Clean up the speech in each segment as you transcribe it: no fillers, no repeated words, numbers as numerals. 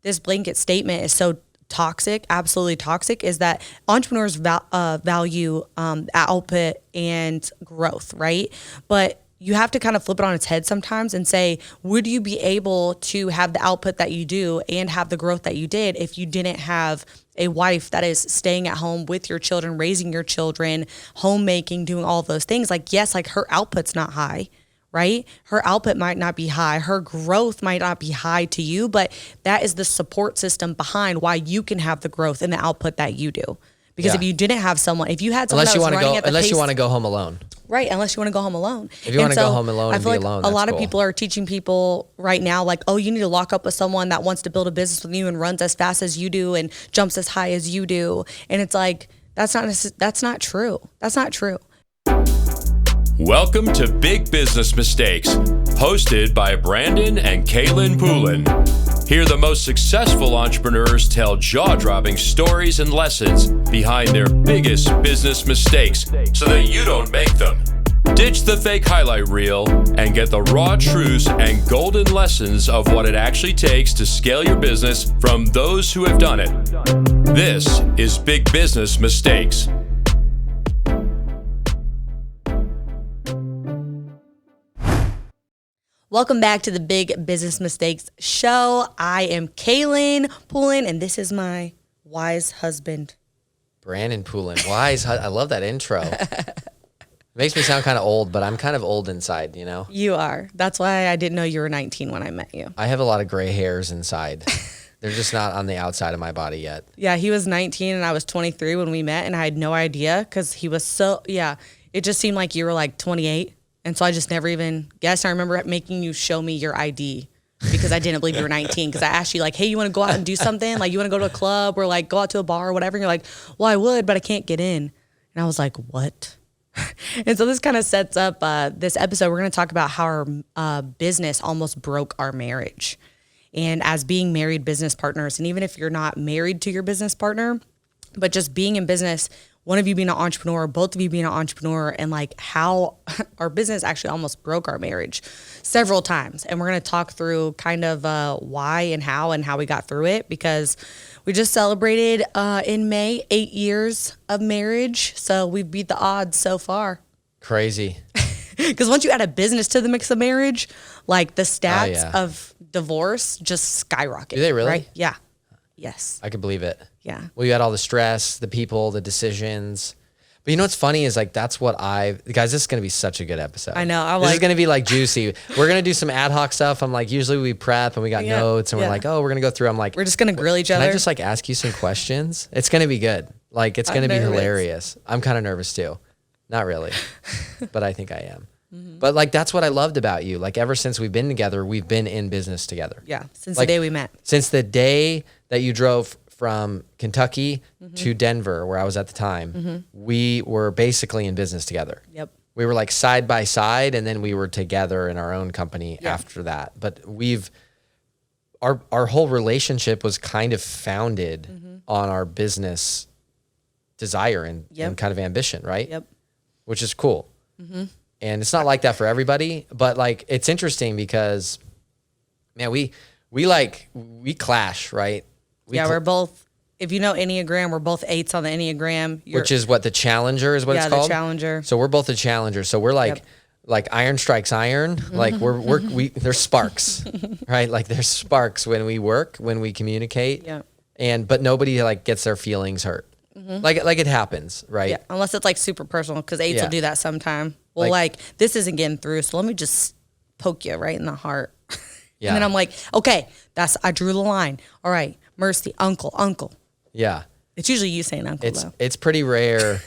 this blanket statement is so toxic, absolutely toxic, is that entrepreneurs value output and growth, right? But you have to kind of flip it on its head sometimes and say, would you be able to have the output that you do and have the growth that you did if you didn't have a wife that is staying at home with your children, raising your children, homemaking, doing all those things? Like, yes, like her output's not high, right? Her output might not be high. Her growth might not be high to you, but that is the support system behind why you can have the growth and the output that you do. Because if you didn't have someone, if you had someone that was running at the unless pace, you want to go home alone. Right, unless you want to go home alone. If you want to go home alone and be like alone, a lot that's of people are teaching people right now, like, oh, you need to lock up with someone that wants to build a business with you and runs as fast as you do and jumps as high as you do. And it's like, that's not true. That's not true. Welcome to Big Business Mistakes, hosted by Brandon and Kaelin Poulin. Here, the most successful entrepreneurs tell jaw-dropping stories and lessons behind their biggest business mistakes so that you don't make them. Ditch the fake highlight reel and get the raw truths and golden lessons of what it actually takes to scale your business from those who have done it. This is Big Business Mistakes. Welcome back to the Big Business Mistakes Show. I am Kaelin Poulin, and this is my wise husband. Brandon Poulin. Wise. I love that intro. It makes me sound kind of old, but I'm kind of old inside, you know? You are. That's why I didn't know you were 19 when I met you. I have a lot of gray hairs inside. They're just not on the outside of my body yet. Yeah, he was 19 and I was 23 when we met, and I had no idea because he was it just seemed like you were like 28. And so I just never even guessed. I remember making you show me your ID because I didn't believe you were 19. Because I asked you like, hey, you want to go out and do something? Like, you want to go to a club or like go out to a bar or whatever? And you're like, well, I would, but I can't get in. And I was like, what? And so this kind of sets up this episode. We're going to talk about how our business almost broke our marriage. And as being married business partners, and even if you're not married to your business partner, but just being in business, one of you being an entrepreneur, both of you being an entrepreneur, and like how our business actually almost broke our marriage several times. And we're going to talk through kind of why and how we got through it, because we just celebrated in May 8 years of marriage. So we beat the odds so far. Crazy. Because once you add a business to the mix of marriage, like the stats of divorce just skyrocket. Do they really? Right? Yeah. Yes. I could believe it. Yeah. Well, you had all the stress, the people, the decisions. But you know what's funny is like, that's what guys, this is going to be such a good episode. I know. This is going to be like juicy. We're going to do some ad hoc stuff. I'm like, usually we prep and we got notes and we're like, oh, we're going to go through. I'm like, we're just going to grill each other. Can I just like ask you some questions? It's going to be good. Like, it's going to be hilarious. I'm kind of nervous too. Not really, but I think I am. Mm-hmm. But like, that's what I loved about you. Like, ever since we've been together, we've been in business together. Yeah. Since the day we met. Since the day that you drove from Kentucky to Denver, where I was at the time, we were basically in business together. Yep. We were like side by side, and then we were together in our own company after that. But our whole relationship was kind of founded on our business desire and kind of ambition, right? Yep. Which is cool. Mm-hmm. And it's not like that for everybody, but like, it's interesting because, man, we clash, right? We're both, if you know Enneagram, we're both 8s on the Enneagram. Which is what the Challenger is what it's called? Yeah, the Challenger. So we're both the Challenger. So we're like iron strikes iron. Like there's sparks, right? Like there's sparks when we work, when we communicate. Yeah. But nobody like gets their feelings hurt. Mm-hmm. Like it happens, right? Yeah. Unless it's like super personal, because 8s will do that sometime. Well, like this isn't getting through, so let me just poke you right in the heart. Yeah. And then I'm like, okay, I drew the line. All right. Mercy, uncle. Yeah. It's usually you saying uncle, though. It's pretty rare.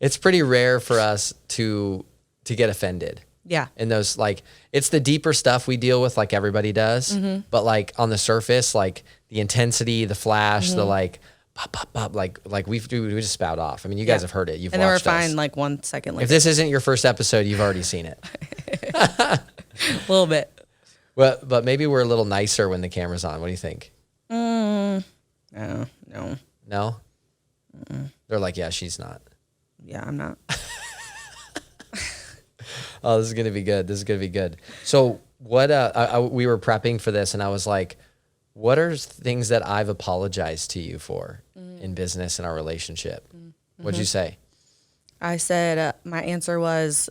It's pretty rare for us to get offended. Yeah. And those, like, it's the deeper stuff we deal with, like everybody does. Mm-hmm. But like on the surface, like the intensity, the flash, the like, pop, pop, pop, like we just spout off. I mean, you guys have heard it. You've watched us. And then we're fine like 1 second later. If this isn't your first episode, you've already seen it. A little bit. Well, but maybe we're a little nicer when the camera's on. What do you think? No. No? Mm-mm. They're like, yeah, she's not. Yeah, I'm not. Oh, this is going to be good. So what, we were prepping for this and I was like, what are things that I've apologized to you for in business and our relationship? What'd you say? I said, my answer was,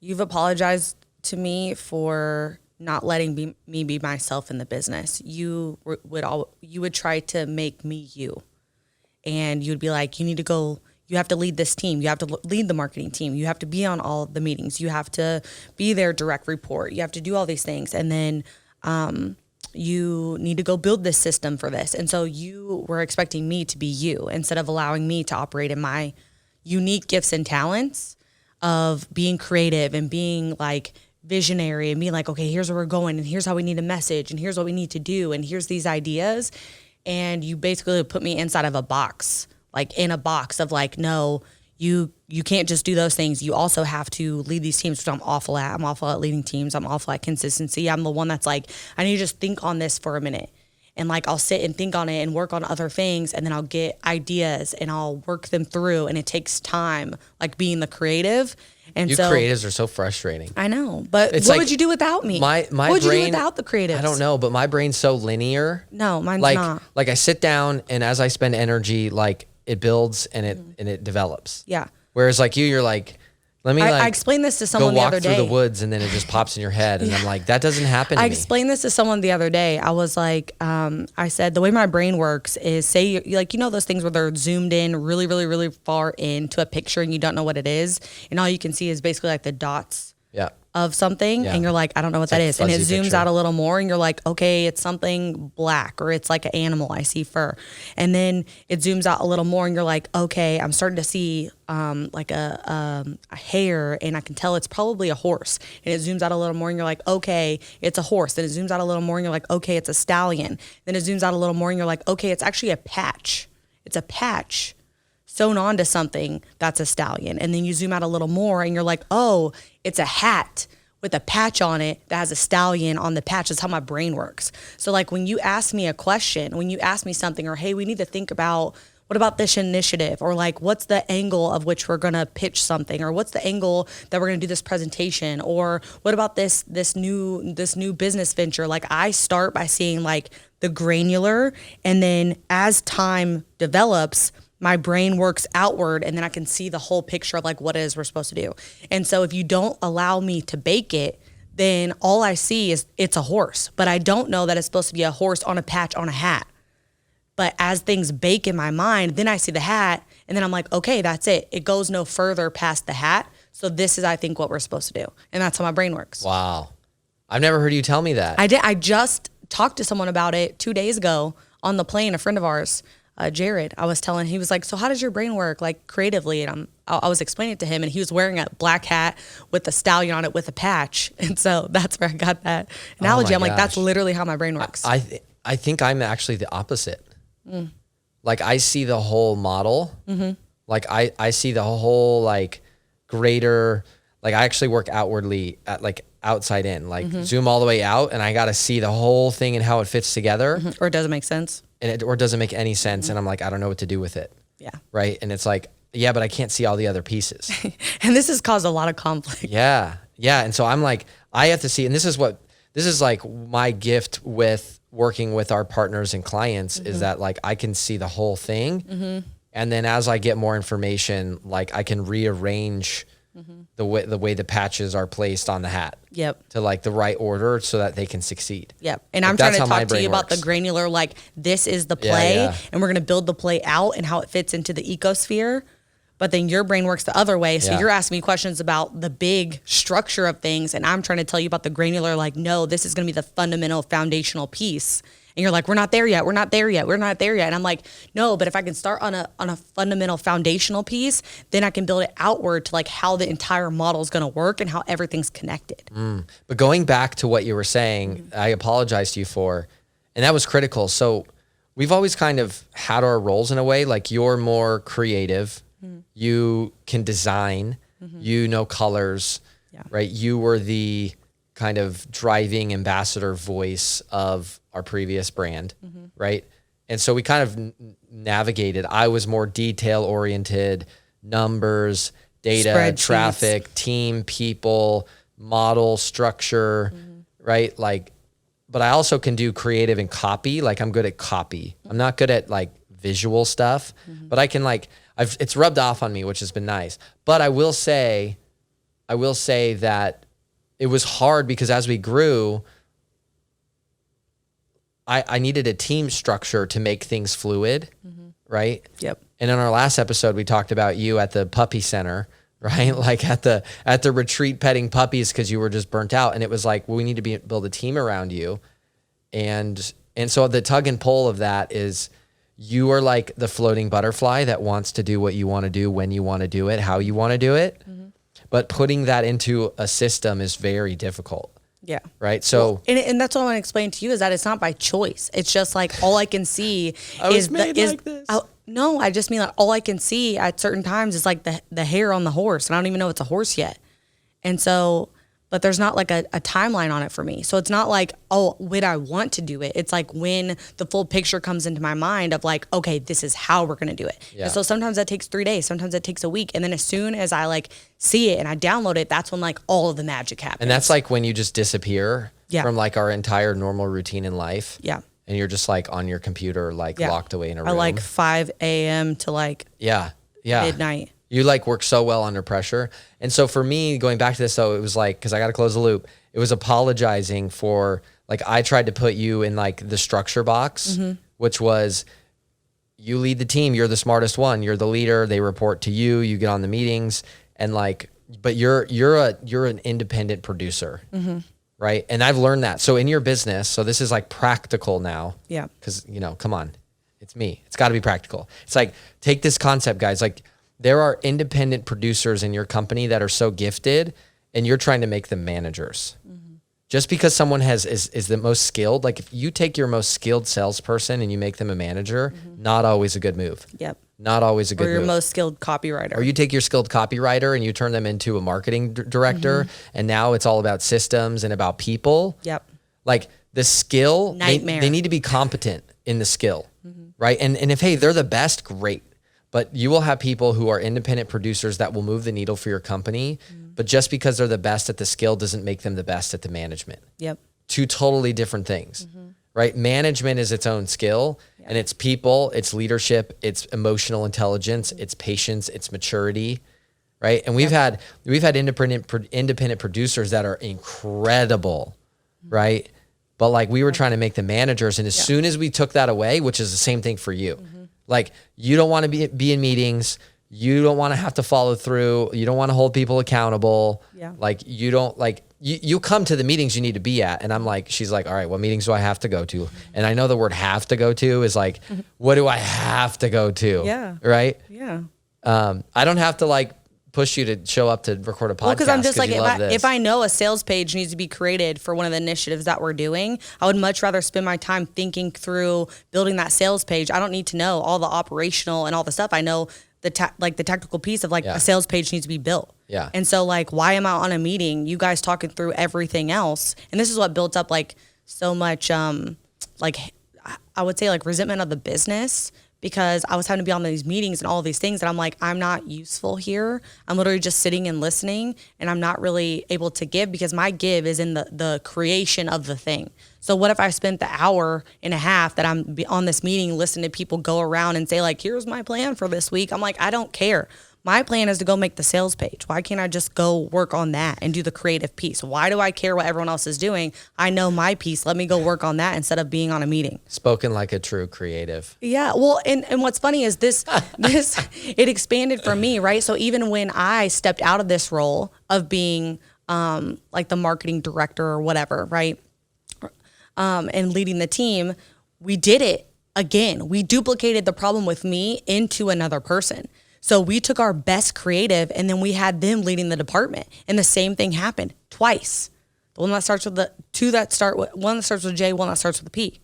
you've apologized to me for not letting me be myself in the business. You would try to make me you. And you'd be like, you have to lead this team. You have to lead the marketing team. You have to be on all the meetings. You have to be their direct report. You have to do all these things. And then you need to go build this system for this. And so you were expecting me to be you instead of allowing me to operate in my unique gifts and talents of being creative and being like visionary and being like, okay, here's where we're going and here's how we need a message and here's what we need to do and here's these ideas. And you basically put me inside of a box, like in a box of like, no, you can't just do those things. You also have to lead these teams, which I'm awful at. I'm awful at leading teams. I'm awful at consistency. I'm the one that's like, I need to just think on this for a minute. And like, I'll sit and think on it and work on other things. And then I'll get ideas and I'll work them through. And it takes time, like being the creative. And You creatives are so frustrating. I know, but It's what like would you do without me? My what would brain, you do without the creatives? I don't know, but my brain's so linear. No, mine's like, not. Like I sit down and as I spend energy, like it builds and it develops. Yeah. Whereas like you're like, let me I explained this to someone the other day. Go walk through the woods and then it just pops in your head. And I'm like, that doesn't happen to me. I explained this to someone the other day. I was like, I said, the way my brain works is say, like, you know, those things where they're zoomed in really, really, really far into a picture and you don't know what it is. And all you can see is basically like the dots of something. Yeah. And you're like, I don't know what that is. And it zooms out a little more and you're like, okay, it's something black or it's like an animal. I see fur. And then it zooms out a little more and you're like, okay, I'm starting to see like a hair and I can tell it's probably a horse. And it zooms out a little more and you're like, okay, it's a horse. Then it zooms out a little more and you're like, okay, it's a stallion. Then it zooms out a little more and you're like, okay, it's actually a patch. It's a patch sewn onto something that's a stallion. And then you zoom out a little more and you're like, oh, it's a hat with a patch on it that has a stallion on the patch. That's how my brain works. So like when you ask me a question, when you ask me something or, hey, we need to think about, what about this initiative? Or like, what's the angle of which we're going to pitch something? Or what's the angle that we're going to do this presentation? Or what about this new business venture? Like I start by seeing like the granular, and then as time develops, my brain works outward and then I can see the whole picture of like what it is we're supposed to do. And so if you don't allow me to bake it, then all I see is it's a horse, but I don't know that it's supposed to be a horse on a patch on a hat. But as things bake in my mind, then I see the hat and then I'm like, okay, that's it. It goes no further past the hat. So this is, I think, what we're supposed to do. And that's how my brain works. Wow. I've never heard you tell me that. I did. I just talked to someone about it 2 days ago on the plane, a friend of ours, Jared. I was telling, he was like, so how does your brain work like creatively? And I was explaining it to him and he was wearing a black hat with a stallion on it with a patch. And so that's where I got that analogy. I'm like, that's literally how my brain works. I think I'm actually the opposite. Like I see the whole model. Like I see the whole like greater, like I actually work outwardly at like outside in, like zoom all the way out and I got to see the whole thing and how it fits together. Or it doesn't make sense. Or it doesn't make any sense. And I'm like, I don't know what to do with it. Yeah. Right. And it's like, yeah, but I can't see all the other pieces. And this has caused a lot of conflict. Yeah. Yeah. And so I'm like, I have to see, and this is like my gift with working with our partners and clients is that like, I can see the whole thing. And then as I get more information, like I can rearrange the way the patches are placed on the hat. Yep. To like the right order so that they can succeed. Yep. And like I'm trying to that's how my talk to you brain about works. the granular, like this is the play and we're going to build the play out and how it fits into the ecosphere. But then your brain works the other way. So you're asking me questions about the big structure of things. And I'm trying to tell you about the granular, like, no, this is going to be the fundamental foundational piece. And you're like, we're not there yet. We're not there yet. We're not there yet. And I'm like, no, but if I can start on a fundamental foundational piece, then I can build it outward to like how the entire model is going to work and how everything's connected. But going back to what you were saying, I apologize to you for, and that was critical. So we've always kind of had our roles in a way, like you're more creative. You can design, you know colors, right? You were the kind of driving ambassador voice of our previous brand, right? And so we kind of navigated. I was more detail oriented, numbers, data, Spreadsheets. traffic, team, people, model, structure, right? Like, but I also can do creative and copy. Like I'm good at copy. I'm not good at like visual stuff, but I can like, it's rubbed off on me, which has been nice. But I will say that it was hard because as we grew, I needed a team structure to make things fluid, right? Yep. And in our last episode, we talked about you at the puppy center, right? Like at the retreat petting puppies because you were just burnt out. And it was like, well, we need to build a team around you. And so the tug and pull of that is you are like the floating butterfly that wants to do what you want to do, when you want to do it, how you want to do it. But putting that into a system is very difficult. Yeah. Right. So, and that's what I want to explain to you is that it's not by choice. It's just like all I can see is this. No, I just mean like all I can see at certain times is like the hair on the horse, and I don't even know it's a horse yet. And so, but there's not like a timeline on it for me. So it's not like, oh, when I want to do it. It's like when the full picture comes into my mind of like, okay, this is how we're going to do it. Yeah. And so sometimes that takes 3 days. Sometimes that takes a week. And then as soon as I like see it and I download it, that's when like all of the magic happens. and that's like when you just disappear Yeah. from like our entire normal routine in life. Yeah. And you're just like on your computer, like Yeah. locked away in a room. I like 5 a.m. to like yeah. midnight. You like work so well under pressure. And so for me, going back to this though, it was like, cause I got to close the loop. It was apologizing for like, I tried to put you in like the structure box, which was you lead the team. You're the smartest one. You're the leader. They report to you. You get on the meetings and like, but you're an independent producer. Right. And I've learned that. So in your business, so this is like practical now. Yeah. Cause come on, it's me. It's gotta be practical. It's like, take this concept, guys. Like there are independent producers in your company that are so gifted and you're trying to make them managers. Just because someone is the most skilled, like if you take your most skilled salesperson and you make them a manager, not always a good move. Yep. Not always a good Or your move. most skilled copywriter. Or you take your skilled copywriter and you turn them into a marketing director, and now it's all about systems and about people. Yep. Like the skill, Nightmare. they need to be competent in the skill, right? And if, hey, they're the best, great. But you will have people who are independent producers that will move the needle for your company. But just because they're the best at the skill doesn't make them the best at the management. Yep. Two totally different things, right? Management is its own skill, and it's people, it's leadership, it's emotional intelligence, it's patience, it's maturity, right? And we've had independent producers that are incredible, right? But like we were trying to make them managers, and as soon as we took that away, which is the same thing for you, like you don't want to be in meetings. You don't want to have to follow through. You don't want to hold people accountable. Yeah. Like you don't like, you come to the meetings you need to be at. And I'm like, she's like, all right, what meetings do I have to go to? And I know the word have to go to is like, what do I have to go to? Yeah. Right. Yeah. I don't have to like push you to show up to record a podcast. Well, because I'm just like, you love this. if I know a sales page needs to be created for one of the initiatives that we're doing, I would much rather spend my time thinking through building that sales page. I don't need to know all the operational and all the stuff. I know the technical piece of like a sales page needs to be built. Yeah. And so like, why am I on a meeting? You guys talking through everything else. And this is what built up like so much, like I would say like resentment of the business, because I was having to be on these meetings and all these things. And I'm like, I'm not useful here. I'm literally just sitting and listening, and I'm not really able to give because my give is in the creation of the thing. So what if I spent the hour and a half that I'm on this meeting listening to people go around and say like, here's my plan for this week. I'm like, I don't care. My plan is to go make the sales page. Why can't I just go work on that and do the creative piece? Why do I care what everyone else is doing? I know my piece. Let me go work on that instead of being on a meeting. Spoken like a true creative. Yeah. Well, and what's funny is this it expanded for me, right? So even when I stepped out of this role of being like the marketing director or whatever, right? And leading the team, we did it again. We duplicated the problem with me into another person. So we took our best creative and then we had them leading the department, and the same thing happened twice. The one that starts with one that starts with J, one that starts with a P.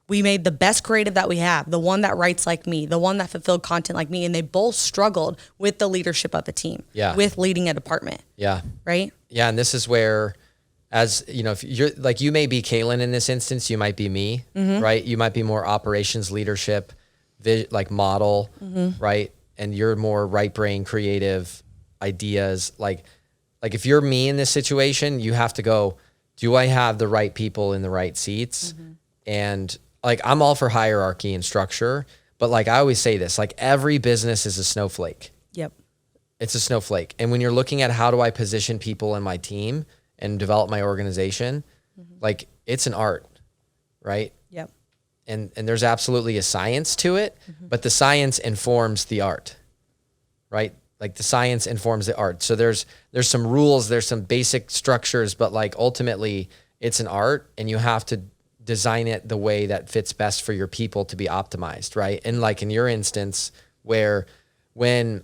We made the best creative that we have, the one that writes like me, the one that fulfilled content like me, and they both struggled with the leadership of the team, with leading a department. Yeah. Right? Yeah, and this is where, as you know, if you're like, you may be Kaelin in this instance, you might be me, right? You might be more operations, leadership, like model, right? And you're more right brain, creative ideas. Like if you're me in this situation, you have to go, Do I have the right people in the right seats? And like, I'm all for hierarchy and structure, but like I always say this, like every business is a snowflake. Yep. It's a snowflake. And when you're looking at how do I position people in my team and develop my organization, like it's an art, right? Yep. And there's absolutely a science to it, but the science informs the art, right? Like the science informs the art. So there's some rules, there's some basic structures, but like ultimately it's an art and you have to design it the way that fits best for your people to be optimized, right? And like in your instance where when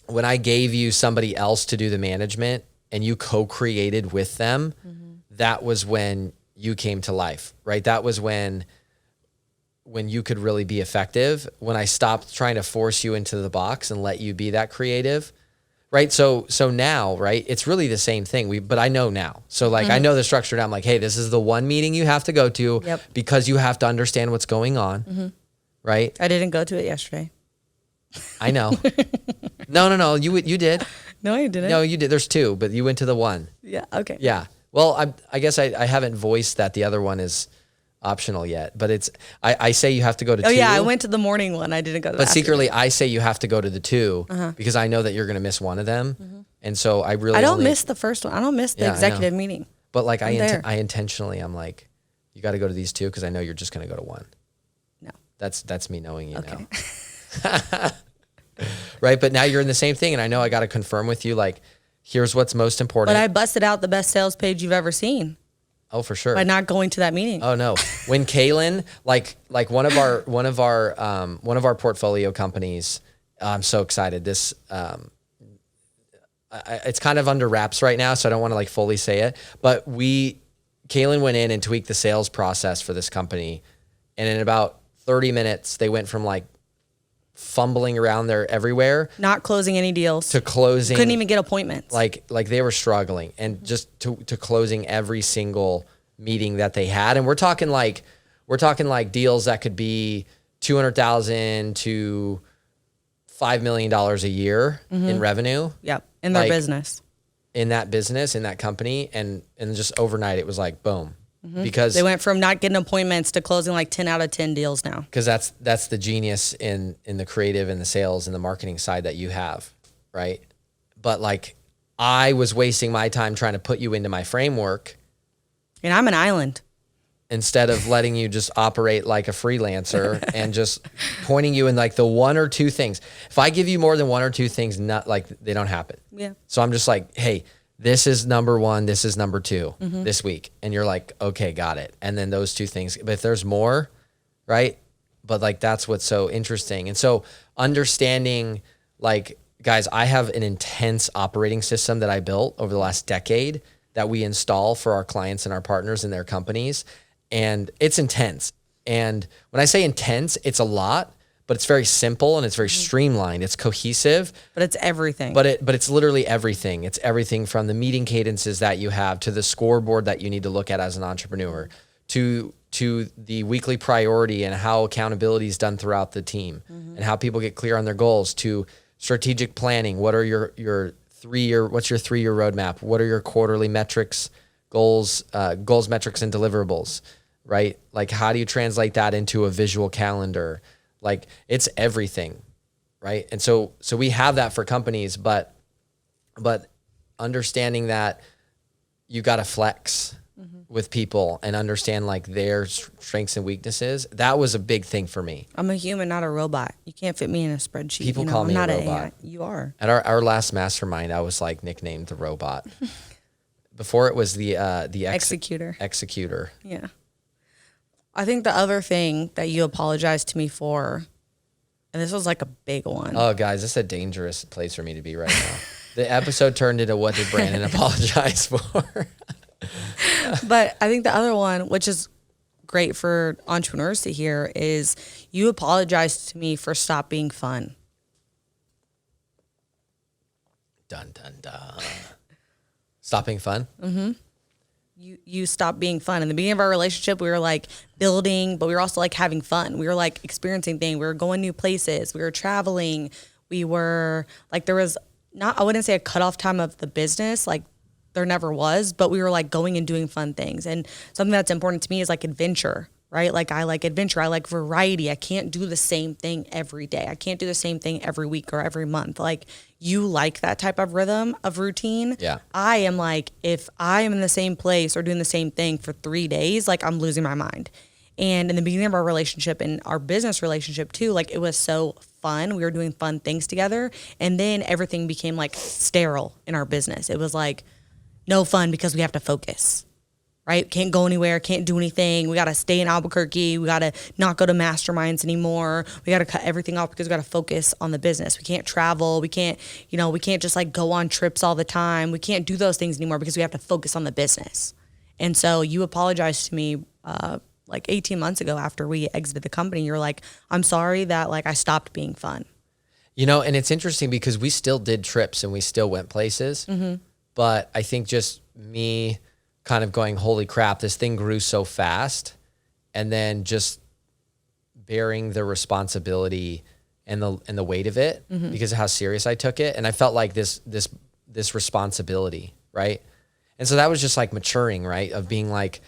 I gave you somebody else to do the management and you co-created with them, that was when you came to life, right? That was when you could really be effective, when I stopped trying to force you into the box and let you be that creative, right? So now, right, it's really the same thing. But I know now. So like, I know the structure now. I'm like, hey, this is the one meeting you have to go to because you have to understand what's going on, right? I didn't go to it yesterday. I know. No. You did. No, I didn't. No, you did. There's two, but you went to the one. Yeah. Okay. Yeah. Well, I guess I haven't voiced that the other one is optional yet, but it's, I say you have to go to two. Oh yeah, I went to the morning one. I didn't go to But secretly I say you have to go to the two because I know that you're going to miss one of them. And so I don't miss the first one. I don't miss the executive meeting. But like I intentionally, I'm like, you got to go to these two because I know you're just going to go to one. No. That's me knowing you now. Right. But now you're in the same thing. And I know I got to confirm with you, like, here's what's most important. But I busted out the best sales page you've ever seen. Oh, for sure. By not going to that meeting. Oh no. When Kaelin, like one of our portfolio companies, I'm so excited. This, it's kind of under wraps right now, so I don't want to like fully say it, but Kaelin went in and tweaked the sales process for this company. And in about 30 minutes, they went from like fumbling around there everywhere, not closing any deals, to closing. Couldn't even get appointments. Like they were struggling, and just to closing every single meeting that they had. And we're talking like deals that could be $200,000 to $5 million a year in revenue. Yep. In their business. In that business, in that company. And just overnight it was like, boom. Because they went from not getting appointments to closing like 10 out of 10 deals now. Because that's the genius in the creative and the sales and the marketing side that you have, right? But like I was wasting my time trying to put you into my framework. And I'm an island. Instead of letting you just operate like a freelancer and just pointing you in like the one or two things. If I give you more than one or two things, not like they don't happen. Yeah. So I'm just like, hey, this is number one, this is number two this week. And you're like, okay, got it. And then those two things. But if there's more, right? But like, that's what's so interesting. And so understanding, like, guys, I have an intense operating system that I built over the last decade that we install for our clients and our partners and their companies. And it's intense. And when I say intense, it's a lot, but it's very simple and it's very streamlined. It's cohesive. But it's everything. But it's literally everything. It's everything from the meeting cadences that you have to the scoreboard that you need to look at as an entrepreneur to the weekly priority and how accountability is done throughout the team and how people get clear on their goals to strategic planning. What are your 3-year, what's your 3-year roadmap? What are your quarterly metrics, goals, metrics, and deliverables, right? Like, how do you translate that into a visual calendar? Like, it's everything, right? And so we have that for companies, but understanding that you got to flex with people and understand like their strengths and weaknesses. That was a big thing for me. I'm a human, not a robot. You can't fit me in a spreadsheet. People call me a robot. AI. You are. At our last mastermind, I was like nicknamed the robot. Before it was the executor. Executor. Yeah. I think the other thing that you apologized to me for, and this was like a big one. Oh, guys, this is a dangerous place for me to be right now. The episode turned into what did Brandon apologize for? But I think the other one, which is great for entrepreneurs to hear, is you apologized to me for stop being fun. Dun, dun, dun. Stop being fun? Mm-hmm. You stopped being fun. In the beginning of our relationship, we were like building, but we were also like having fun. We were like experiencing things. We were going new places. We were traveling. We were like, there was not, I wouldn't say a cutoff time of the business. Like there never was, but we were like going and doing fun things. And something that's important to me is like adventure, right? Like I like adventure. I like variety. I can't do the same thing every day. I can't do the same thing every week or every month. Like you like that type of rhythm of routine. Yeah. I am like, if I am in the same place or doing the same thing for 3 days, like I'm losing my mind. And in the beginning of our relationship and our business relationship too, like it was so fun. We were doing fun things together. And then everything became like sterile in our business. It was like no fun because we have to focus, right? Can't go anywhere, can't do anything. We got to stay in Albuquerque. We got to not go to masterminds anymore. We got to cut everything off because we got to focus on the business. We can't travel. We can't just like go on trips all the time. We can't do those things anymore because we have to focus on the business. And so you apologized to me, like 18 months ago after we exited the company. You're like, I'm sorry that like I stopped being fun. You know, and it's interesting because we still did trips and we still went places. Mm-hmm. But I think just me kind of going, holy crap, this thing grew so fast. And then just bearing the responsibility and the weight of it because of how serious I took it. And I felt like this responsibility, right? And so that was just like maturing, right? Of being like,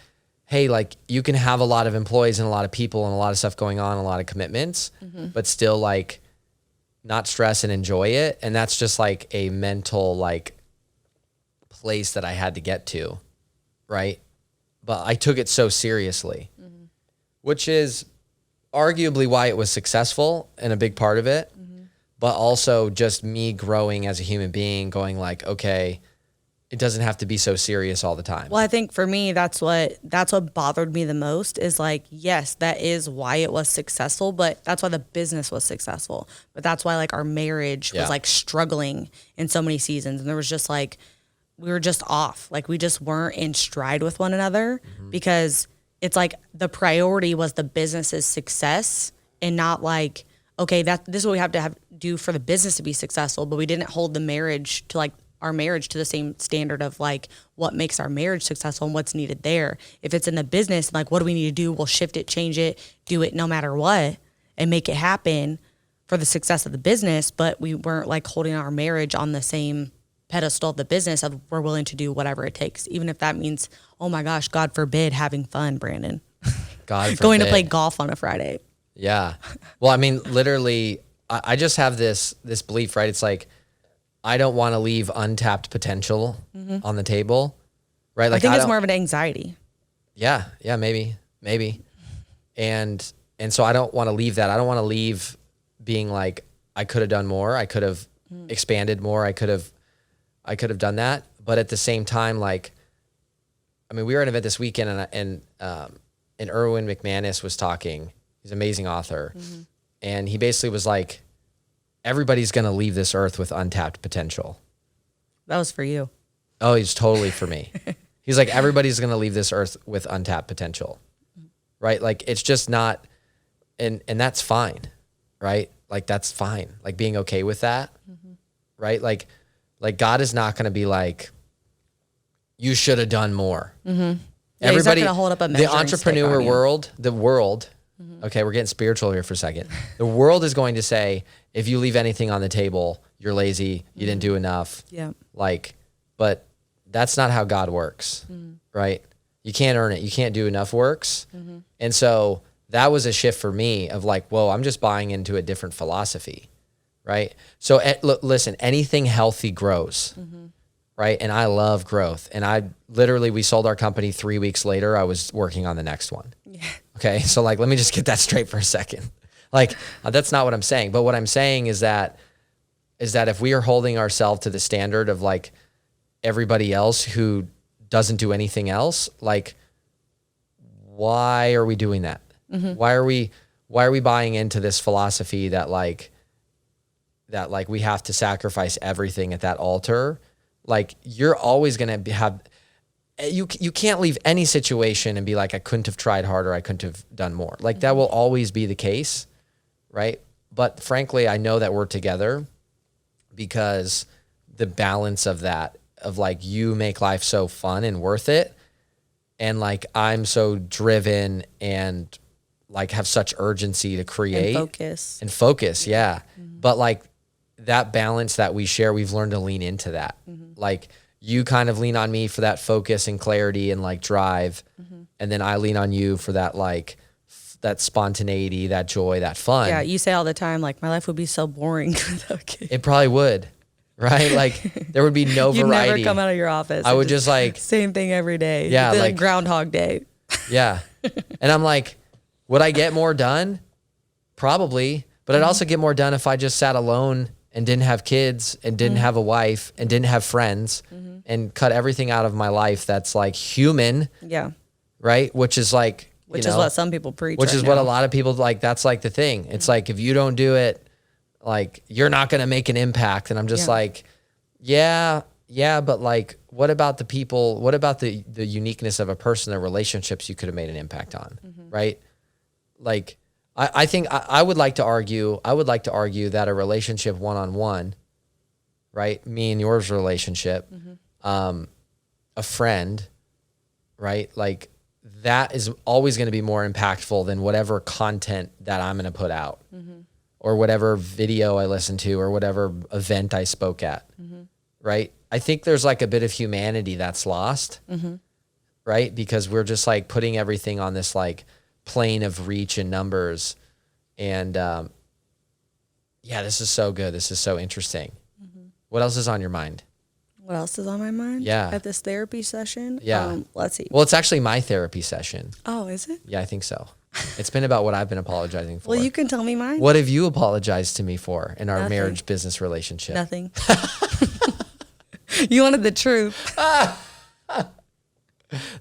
hey, like you can have a lot of employees and a lot of people and a lot of stuff going on, a lot of commitments, but still like not stress and enjoy it. And that's just like a mental like place that I had to get to, right? But I took it so seriously, which is arguably why it was successful and a big part of it, but also just me growing as a human being, going like, okay, it doesn't have to be so serious all the time. Well, I think for me, that's what bothered me the most is like, yes, that is why it was successful, but that's why the business was successful. But that's why like our marriage was like struggling in so many seasons. And there was just like, we were just off. Like we just weren't in stride with one another because it's like the priority was the business's success and not like, okay, this is what we have to do for the business to be successful. But we didn't hold the marriage to like, our marriage to the same standard of like what makes our marriage successful and what's needed there. If it's in the business, like what do we need to do? We'll shift it, change it, do it no matter what and make it happen for the success of the business. But we weren't like holding our marriage on the same pedestal of the business of we're willing to do whatever it takes. Even if that means, oh my gosh, God forbid having fun, Brandon. God forbid. Going to play golf on a Friday. Yeah. Well, I mean, literally, I just have this belief, right? It's like, I don't want to leave untapped potential on the table, right? Like I think it's more of an anxiety. Yeah, maybe. And so I don't want to leave that. I don't want to leave being like, I could have done more. I could have expanded more. I could have done that. But at the same time, like, I mean, we were at an event this weekend and Erwin McManus was talking. He's an amazing author. And he basically was like, everybody's going to leave this earth with untapped potential. That was for you. Oh, he's totally for me. He's like, everybody's going to leave this earth with untapped potential, right? Like, it's just not, and that's fine, right? Like, that's fine. Like, being okay with that, right? Like God is not going to be like, you should have done more. Yeah, everybody, he's not gonna hold up a the entrepreneur world, okay, we're getting spiritual here for a second. The world is going to say, if you leave anything on the table, you're lazy, you didn't do enough. Yeah. Like, but that's not how God works, right? You can't earn it. You can't do enough works. And so that was a shift for me of like, whoa, I'm just buying into a different philosophy, right? So listen, anything healthy grows, right? And I love growth. And we sold our company 3 weeks later, I was working on the next one. Yeah. Okay. So like, let me just get that straight for a second. Like, that's not what I'm saying. But what I'm saying is that if we are holding ourselves to the standard of like everybody else who doesn't do anything else, like, why are we doing that? Why are we buying into this philosophy that we have to sacrifice everything at that altar? Like, you're always going to have, you can't leave any situation and be like, I couldn't have tried harder. I couldn't have done more. Like, that will always be the case. Right. But frankly, I know that we're together because the balance of that, of like, you make life so fun and worth it. And like, I'm so driven and like have such urgency to create and focus. Yeah. But like that balance that we share, we've learned to lean into that. Like, you kind of lean on me for that focus and clarity and like drive. And then I lean on you for that, like that spontaneity, that joy, that fun. Yeah. You say all the time, like, my life would be so boring without kids. It probably would, right? Like there would be no You'd variety. never come out of your office. I would just like, same thing every day. Yeah, like Groundhog Day. Yeah. And I'm like, would I get more done? Probably. But I'd also get more done if I just sat alone and didn't have kids and didn't have a wife and didn't have friends and cut everything out of my life that's like human. Yeah. Right? Which is like, which is what some people preach. Which right is now. what a lot of people like. That's like the thing. It's like, if you don't do it, like you're not going to make an impact. And I'm just like, yeah, but like, what about the people? What about the uniqueness of a person, the relationships you could have made an impact on, right? Like, I think I would like to argue. I would like to argue that a relationship one-on-one, right? Me and yours relationship, a friend, right? Like that is always going to be more impactful than whatever content that I'm going to put out, or whatever video I listen to, or whatever event I spoke at, right? I think there's like a bit of humanity that's lost, right? Because we're just like putting everything on this like plane of reach and numbers. And yeah, this is so good. This is so interesting. What else is on your mind? What else is on my mind? Yeah. At this therapy session? Yeah. Let's see. Well, it's actually my therapy session. Oh, is it? Yeah, I think so. It's been about what I've been apologizing for. Well, you can tell me mine. What have you apologized to me for in our Nothing. marriage business relationship? Nothing. You wanted the truth.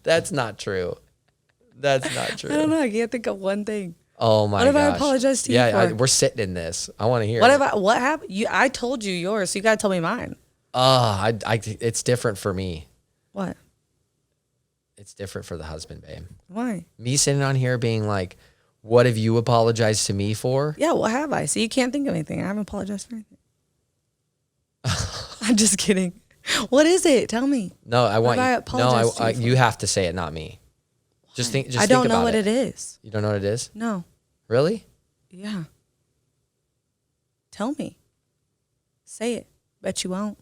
That's not true. That's not true. I don't know. I can't think of one thing. Oh my gosh. What have I apologized to you for? We're sitting in this. I want to hear. What happened? I told you yours, so you gotta tell me mine. It's different for me. What? It's different for the husband, babe. Why? Me sitting on here being like, what have you apologized to me for? Yeah, what have I? So you can't think of anything. I haven't apologized for anything. I'm just kidding. What is it? Tell me. No, I want What have I you. apologized to you for? You have to say it, not me. Just think. I don't know what it is. You don't know what it is? No. Really? Yeah. Tell me. Say it. Bet you won't.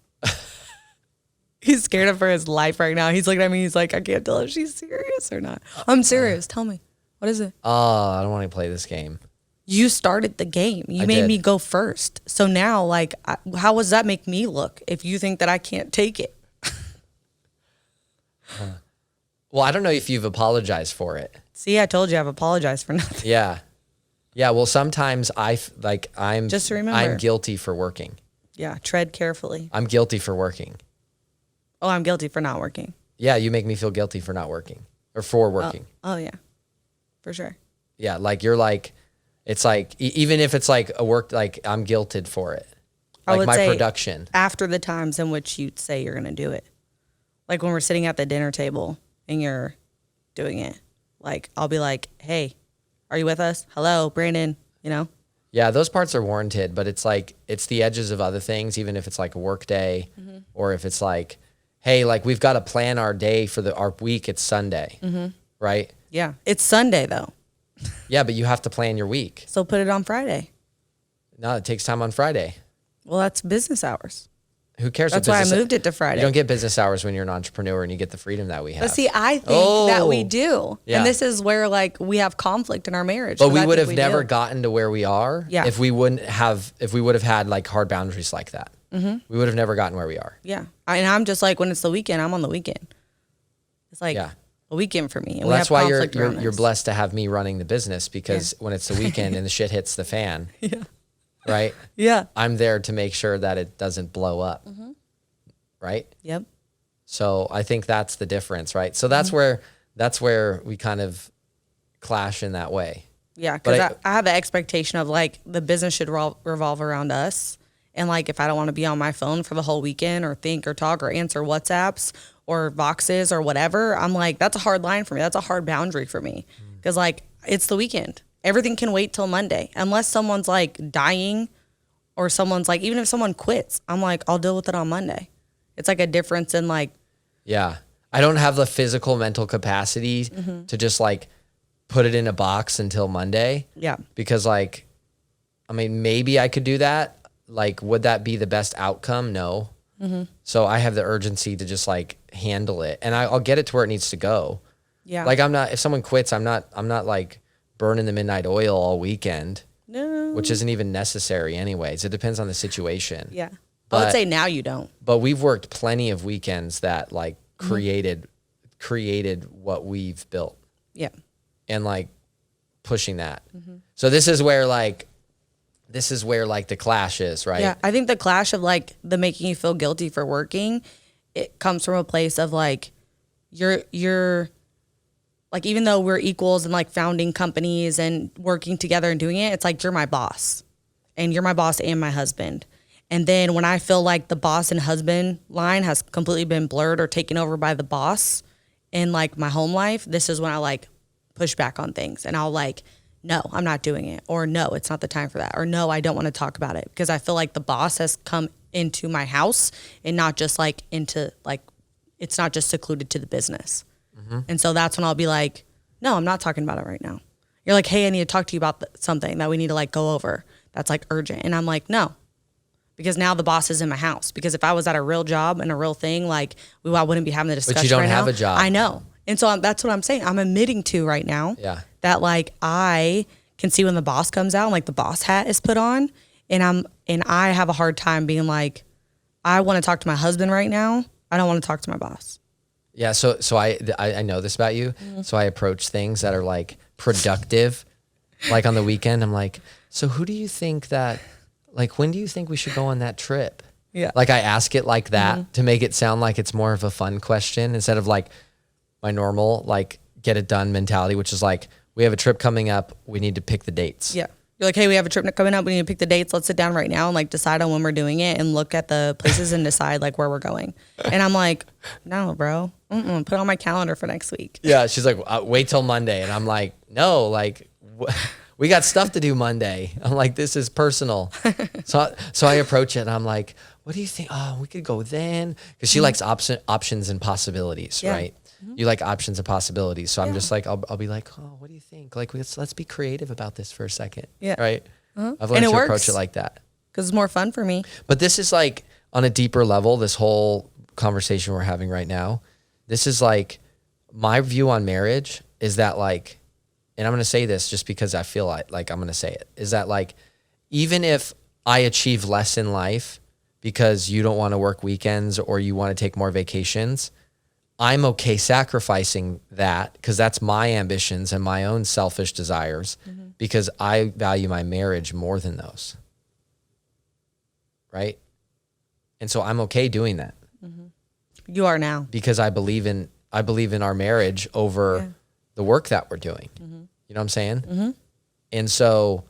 He's scared of for his life right now. He's looking at me. He's like, I can't tell if she's serious or not. I'm serious. Tell me. What is it? Oh, I don't want to play this game. You started the game. You made me go first. So now, like, how does that make me look if you think that I can't take it? Well, I don't know if you've apologized for it. See, I told you I've apologized for nothing. Yeah. Yeah, well, sometimes I'm Just remember. I'm guilty for working. Yeah, tread carefully. I'm guilty for working. Oh, I'm guilty for not working. Yeah, you make me feel guilty for not working or for working. Oh yeah, for sure. Yeah, like you're like, it's like, even if it's like a work, like I'm guilted for it. I Like would my say production. After the times in which you say you're going to do it. Like when we're sitting at the dinner table and you're doing it. Like I'll be like, hey, are you with us? Hello, Brandon, you know? Yeah, those parts are warranted, but it's like, it's the edges of other things, even if it's like a work day or if it's like, hey, like we've got to plan our day for our week. It's Sunday, right? Yeah. It's Sunday though. Yeah, but you have to plan your week. So put it on Friday. No, it takes time on Friday. Well, that's business hours. Who cares? That's why I moved it to Friday. You don't get business hours when you're an entrepreneur and you get the freedom that we have. But see, I think that we do. Yeah. And this is where like we have conflict in our marriage. But 'cause we I would think have never gotten to where we are if we would have had like hard boundaries like that. We would have never gotten where we are. Yeah. And I'm just like, when it's the weekend, I'm on the weekend. It's like a weekend for me. And Well, that's we have why conflict around you're this. blessed to have me running the business because when it's the weekend and the shit hits the fan, right? Yeah. I'm there to make sure that it doesn't blow up. Right? Yep. So I think that's the difference, right? So that's where we kind of clash in that way. Yeah, because But I have the expectation of like the business should revolve around us. And like if I don't want to be on my phone for the whole weekend or think or talk or answer WhatsApps or Voxes or whatever, I'm like, that's a hard line for me. That's a hard boundary for me. Because like it's the weekend. Everything can wait till Monday. Unless someone's like dying or someone's like, even if someone quits, I'm like, I'll deal with it on Monday. It's like a difference in like. Yeah. I don't have the physical mental capacity to just like put it in a box until Monday. Yeah. Because like, I mean, maybe I could do that. Like, would that be the best outcome? No. So I have the urgency to just like handle it, and I'll get it to where it needs to go. Yeah. Like if someone quits, I'm not like burning the midnight oil all weekend. No. Which isn't even necessary anyways. It depends on the situation. Yeah. I would say now you don't. But we've worked plenty of weekends that like created what we've built. Yeah. And like pushing that. So this is where like the clash is, right? Yeah. I think the clash of like the making you feel guilty for working, it comes from a place of like you're like, even though we're equals and like founding companies and working together and doing it, it's like you're my boss and you're my boss and my husband. And then when I feel like the boss and husband line has completely been blurred or taken over by the boss in like my home life, this is when I like push back on things and I'll like, no, I'm not doing it. Or no, it's not the time for that. Or no, I don't want to talk about it because I feel like the boss has come into my house and not just like into like, it's not just secluded to the business. And so that's when I'll be like, no, I'm not talking about it right now. You're like, hey, I need to talk to you about something that we need to like go over. That's like urgent. And I'm like, no, because now the boss is in my house. Because if I was at a real job and a real thing, like I wouldn't be having the discussion. But you don't right have now. a job. I know. And so that's what I'm saying. I'm admitting to right now that like I can see when the boss comes out and like the boss hat is put on and I have a hard time being like, I want to talk to my husband right now. I don't want to talk to my boss. Yeah, so I know this about you. So I approach things that are like productive. Like on the weekend, I'm like, so who do you think that, like, when do you think we should go on that trip? Yeah. Like I ask it like that to make it sound like it's more of a fun question instead of like my normal, like get it done mentality, which is like, we have a trip coming up. We need to pick the dates. Yeah. You're like, hey, we have a trip coming up. We need to pick the dates. Let's sit down right now and like decide on when we're doing it and look at the places and decide like where we're going. And I'm like, no, bro. Put it on my calendar for next week. Yeah. She's like, wait till Monday. And I'm like, no, like we got stuff to do Monday. I'm like, this is personal. So I approach it and I'm like, what do you think? Oh, we could go then. Cause she likes options and possibilities, right? You like options and possibilities. So I'm just like, I'll be like, oh, what do you think? Like, let's be creative about this for a second. Yeah. Right. I've learned to approach it like that. Cause it's more fun for me. But this is like on a deeper level, this whole conversation we're having right now, this is like my view on marriage is that like, and I'm going to say this just because I feel like I'm going to say it, is that like, even if I achieve less in life because you don't want to work weekends or you want to take more vacations, I'm okay sacrificing that because that's my ambitions and my own selfish desires because I value my marriage more than those. Right? And so I'm okay doing that. You are now. Because I believe in our marriage over the work that we're doing. You know what I'm saying? And so,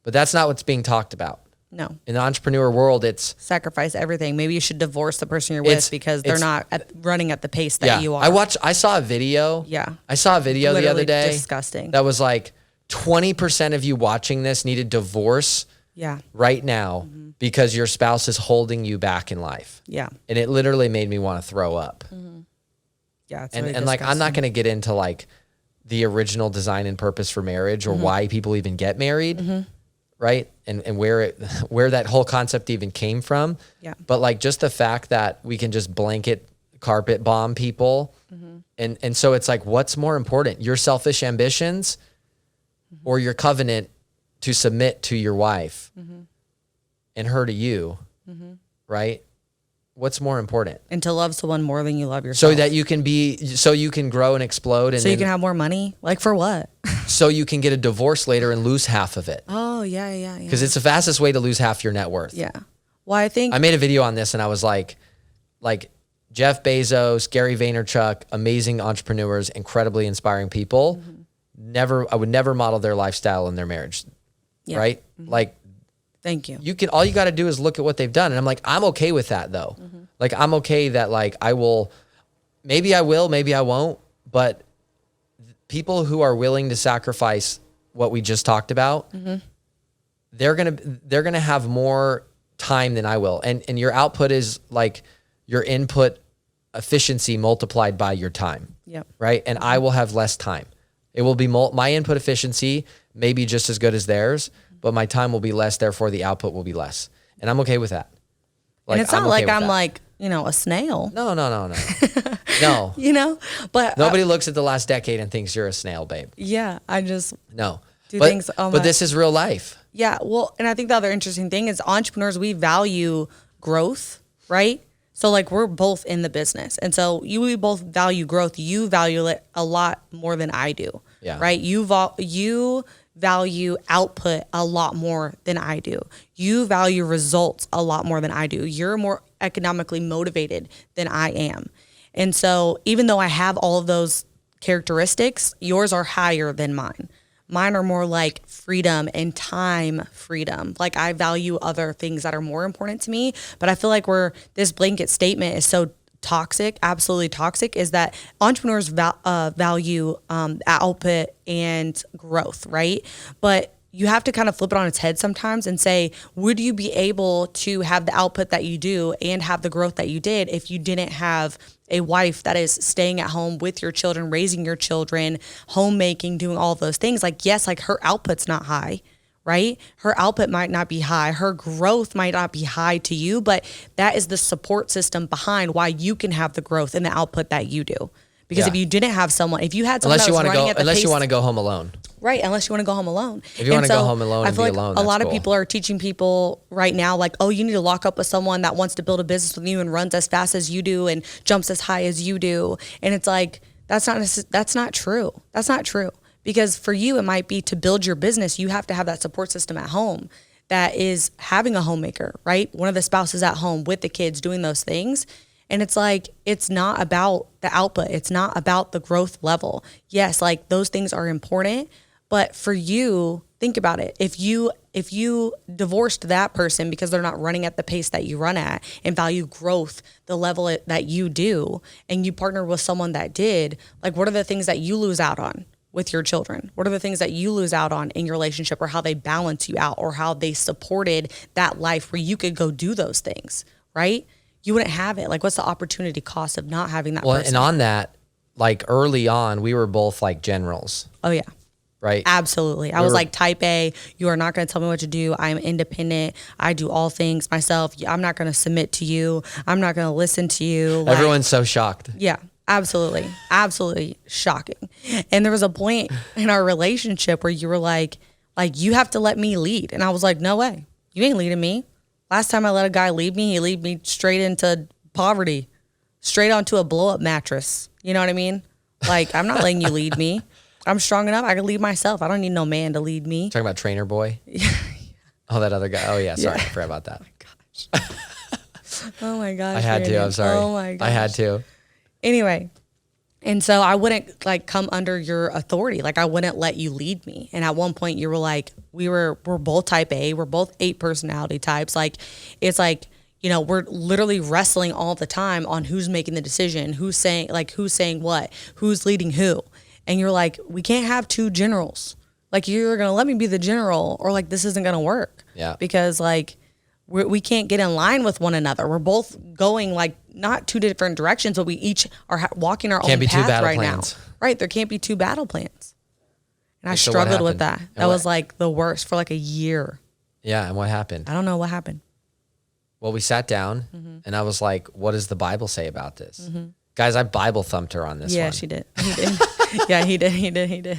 but that's not what's being talked about. No. In the entrepreneur world, it's sacrifice everything. Maybe you should divorce the person you're with because they're not running at the pace that you are. I saw a video. Yeah. I saw a video the other day. Disgusting. That was like 20% of you watching this need a divorce right now because your spouse is holding you back in life. Yeah. And it literally made me want to throw up. Yeah. It's and like, I'm not going to get into like the original design and purpose for marriage or why people even get married. Right. And where that whole concept even came from. Yeah. But like just the fact that we can just blanket carpet bomb people. And so it's like, what's more important, your selfish ambitions or your covenant to submit to your wife and her to you. Right. What's more important? And to love someone more than you love yourself. So that you can grow and explode. And so you can have more money? Like for what? So you can get a divorce later and lose half of it. Oh, yeah. Because it's the fastest way to lose half your net worth. Yeah. Well, I made a video on this and I was like Jeff Bezos, Gary Vaynerchuk, amazing entrepreneurs, incredibly inspiring people. I would never model their lifestyle in their marriage. Yeah. Right? Like, thank you. All you got to do is look at what they've done. And I'm like, I'm okay with that though. Like, I'm okay that like, maybe I will, maybe I won't, but people who are willing to sacrifice what we just talked about, they're going to have more time than I will. And your output is like your input efficiency multiplied by your time. Yep. Right. And I will have less time. It will be my input efficiency may be just as good as theirs, but my time will be less. Therefore the output will be less. And I'm okay with that. Like, and it's not like I'm that. like, a snail. No. No. But nobody looks at the last decade and thinks you're a snail, babe. Yeah, I just No. do things. But this is real life. Yeah, well, and I think the other interesting thing is entrepreneurs, we value growth, right? So like we're both in the business. And so we both value growth. You value it a lot more than I do, right? You value output a lot more than I do. You value results a lot more than I do. You're more economically motivated than I am. And so even though I have all of those characteristics, yours are higher than mine. Mine are more like freedom and time freedom. Like I value other things that are more important to me, but I feel like this blanket statement is so toxic, absolutely toxic, is that entrepreneurs value output and growth, right? But you have to kind of flip it on its head sometimes and say, would you be able to have the output that you do and have the growth that you did if you didn't have a wife that is staying at home with your children, raising your children, homemaking, doing all of those things? Like, yes, like her output's not high, right? Her output might not be high. Her growth might not be high to you, but that is the support system behind why you can have the growth and the output that you do. Because if you didn't have someone, if you had someone unless you want to go home alone. Right, unless you want to go home alone. If you want to go home alone and be alone, a lot of people are teaching people right now, like, oh, you need to lock up with someone that wants to build a business with you and runs as fast as you do and jumps as high as you do. And it's like, that's not true. That's not true. Because for you, it might be to build your business, you have to have that support system at home that is having a homemaker, right? One of the spouses at home with the kids doing those things. And it's like, it's not about the output. It's not about the growth level. Yes, like those things are important. But for you, think about it. If you divorced that person because they're not running at the pace that you run at and value growth, the level that you do, and you partner with someone that did, like what are the things that you lose out on with your children? What are the things that you lose out on in your relationship, or how they balance you out, or how they supported that life where you could go do those things, right? You wouldn't have it. Like, what's the opportunity cost of not having that person? And on that, like early on, we were both like generals. Oh, yeah. Right? Absolutely. I was like type A. You are not going to tell me what to do. I am independent. I do all things myself. I'm not going to submit to you. I'm not going to listen to you. Everyone's so shocked. Yeah, absolutely. Absolutely shocking. And there was a point in our relationship where you were like, you have to let me lead. And I was like, no way. You ain't leading me. Last time I let a guy lead me, he lead me straight into poverty, straight onto a blow-up mattress. You know what I mean? Like, I'm not letting you lead me. I'm strong enough. I can lead myself. I don't need no man to lead me. Talking about Trainer Boy? Oh, that other guy. Oh, yeah. Sorry. I forgot about that. Oh, my gosh. Oh, my gosh. I had to. I'm sorry. Oh, my gosh. I had to. Anyway. And so I wouldn't like come under your authority. Like I wouldn't let you lead me. And at one point you were like, we're both type A. We're both 8 personality types. Like, it's like, we're literally wrestling all the time on who's making the decision, who's saying what, who's leading who. And you're like, we can't have 2 generals. Like you're going to let me be the general, or like, this isn't going to work. Yeah. Because like, we can't get in line with one another. We're both going like not 2 different directions, but we each are walking our own path right now. Right. There can't be 2 battle plans. And I struggled with that. That was like the worst for like a year. Yeah. And what happened? I don't know what happened. Well, we sat down and I was like, what does the Bible say about this? Mm-hmm. Guys, I Bible thumped her on this one. Yeah, she did. He did. Yeah, he did.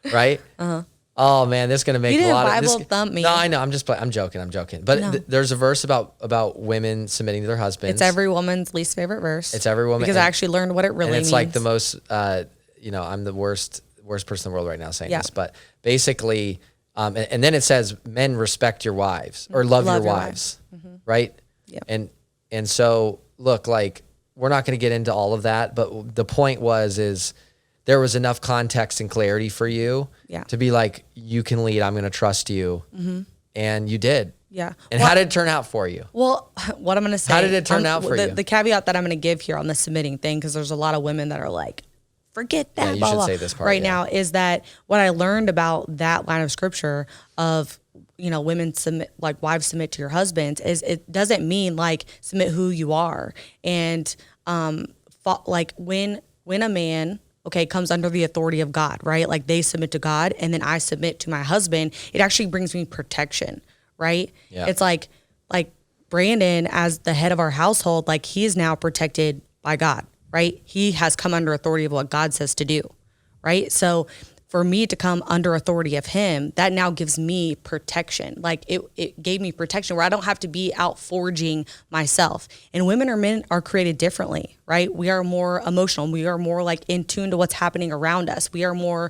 Right? Uh-huh. Oh man, this is gonna make a lot of. Bible thump me. No, I know. I'm joking. But No. There's a verse about women submitting to their husbands. It's every woman's least favorite verse. It's every woman, because I actually learned what it really means. It's like the most. I'm the worst person in the world right now saying this, but basically, and then it says, "Men, respect your wives or love your wives," right? Yep. And so look, like we're not going to get into all of that, but the point is there was enough context and clarity for you to be like, you can lead, I'm going to trust you. Mm-hmm. And you did. Yeah. And how did it turn out for you? Well, what I'm going to say. How did it turn out for you? The caveat that I'm going to give here on the submitting thing, because there's a lot of women that are like, forget that. Yeah, you should say this part. Now is that what I learned about that line of scripture of, women submit, like wives submit to your husbands, is it doesn't mean like submit who you are. And like when a man comes under the authority of God, right? Like they submit to God and then I submit to my husband. It actually brings me protection, right? Yeah. It's like Brandon, as the head of our household, like he is now protected by God, right? He has come under authority of what God says to do, right? So for me to come under authority of him, that now gives me protection. Like it gave me protection where I don't have to be out forging myself. And women or men are created differently, right? We are more emotional. We are more like in tune to what's happening around us. We are more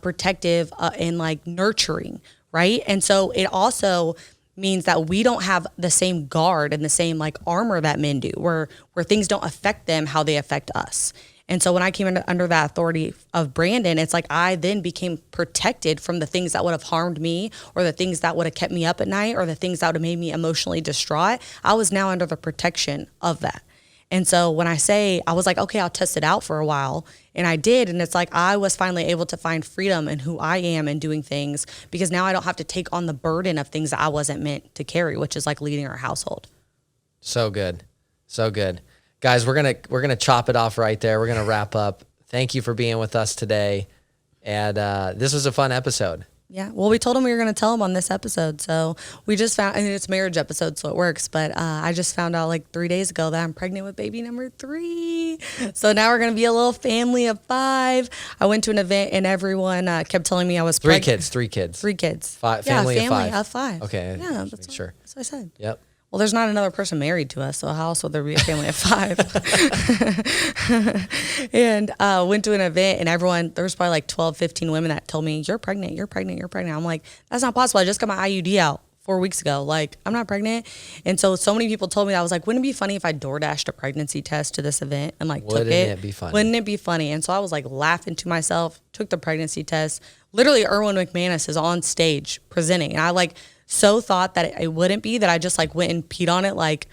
protective and like nurturing, right? And so it also means that we don't have the same guard and the same like armor that men do, where things don't affect them how they affect us. And so when I came under that authority of Brandon, it's like I then became protected from the things that would have harmed me, or the things that would have kept me up at night, or the things that would have made me emotionally distraught. I was now under the protection of that. And so when I say, I was like, okay, I'll test it out for a while. And I did. And it's like, I was finally able to find freedom in who I am and doing things, because now I don't have to take on the burden of things that I wasn't meant to carry, which is like leading our household. So good. So good. Guys, we're going to chop it off right there. We're going to wrap up. Thank you for being with us today. And this was a fun episode. Yeah. Well, we told him we were going to tell him on this episode. So we just found, and it's a marriage episode, so it works. But I just found out like 3 days ago that I'm pregnant with baby number 3. So now we're going to be a little family of 5. I went to an event and everyone kept telling me I was pregnant. 3 kids. 3 kids. Family of 5. Okay. Yeah, that's sure. That's what I said. Yep. Well, there's not another person married to us, so how else would there be a family of 5? And went to an event, and everyone, there was probably like 12, 15 women that told me, you're pregnant, you're pregnant, you're pregnant. I'm like, that's not possible. I just got my IUD out 4 weeks ago. Like, I'm not pregnant. And so many people told me that. I was like, wouldn't it be funny if I DoorDashed a pregnancy test to this event and like took it? Wouldn't it be funny? Wouldn't it be funny? And so I was like laughing to myself, took the pregnancy test. Literally, Erwin McManus is on stage presenting. And I like so thought that it wouldn't be, that I just like went and peed on it like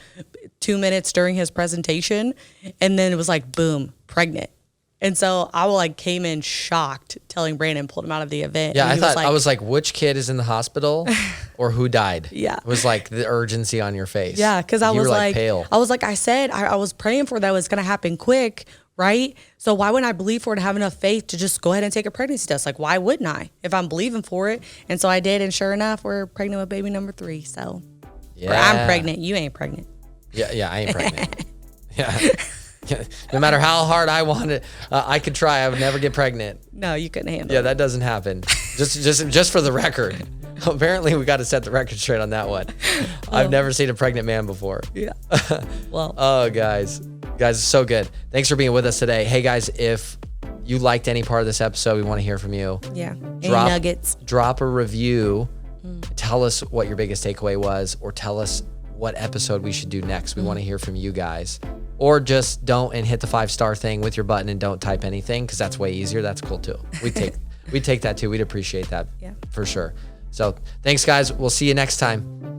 2 minutes during his presentation. And then it was like, boom, pregnant. And so I like came in shocked, telling Brandon, pulled him out of the event. Yeah, I was like, which kid is in the hospital or who died? Yeah. It was like the urgency on your face. Yeah, because I was like pale. I was like, I said, I was praying for that was going to happen quick, right? So why wouldn't I believe for it to have enough faith to just go ahead and take a pregnancy test? Like, why wouldn't I if I'm believing for it? And so I did, and sure enough, we're pregnant with baby number 3. So I'm pregnant. You ain't pregnant. Yeah, I ain't pregnant. Yeah. No matter how hard I want it, I could try. I would never get pregnant. No, you couldn't handle it. Yeah, that doesn't happen. Just for the record. Apparently, we got to set the record straight on that one. I've never seen a pregnant man before. Yeah. Well. Oh, guys, it's so good. Thanks for being with us today. Hey, guys, if you liked any part of this episode, we want to hear from you. Yeah. Any nuggets. Drop a review. Tell us what your biggest takeaway was, or tell us what episode we should do next. We want to hear from you guys. Or just don't and hit the 5-star thing with your button and don't type anything, because that's way easier. That's cool too. We'd take that too. We'd appreciate that for sure. So thanks, guys. We'll see you next time.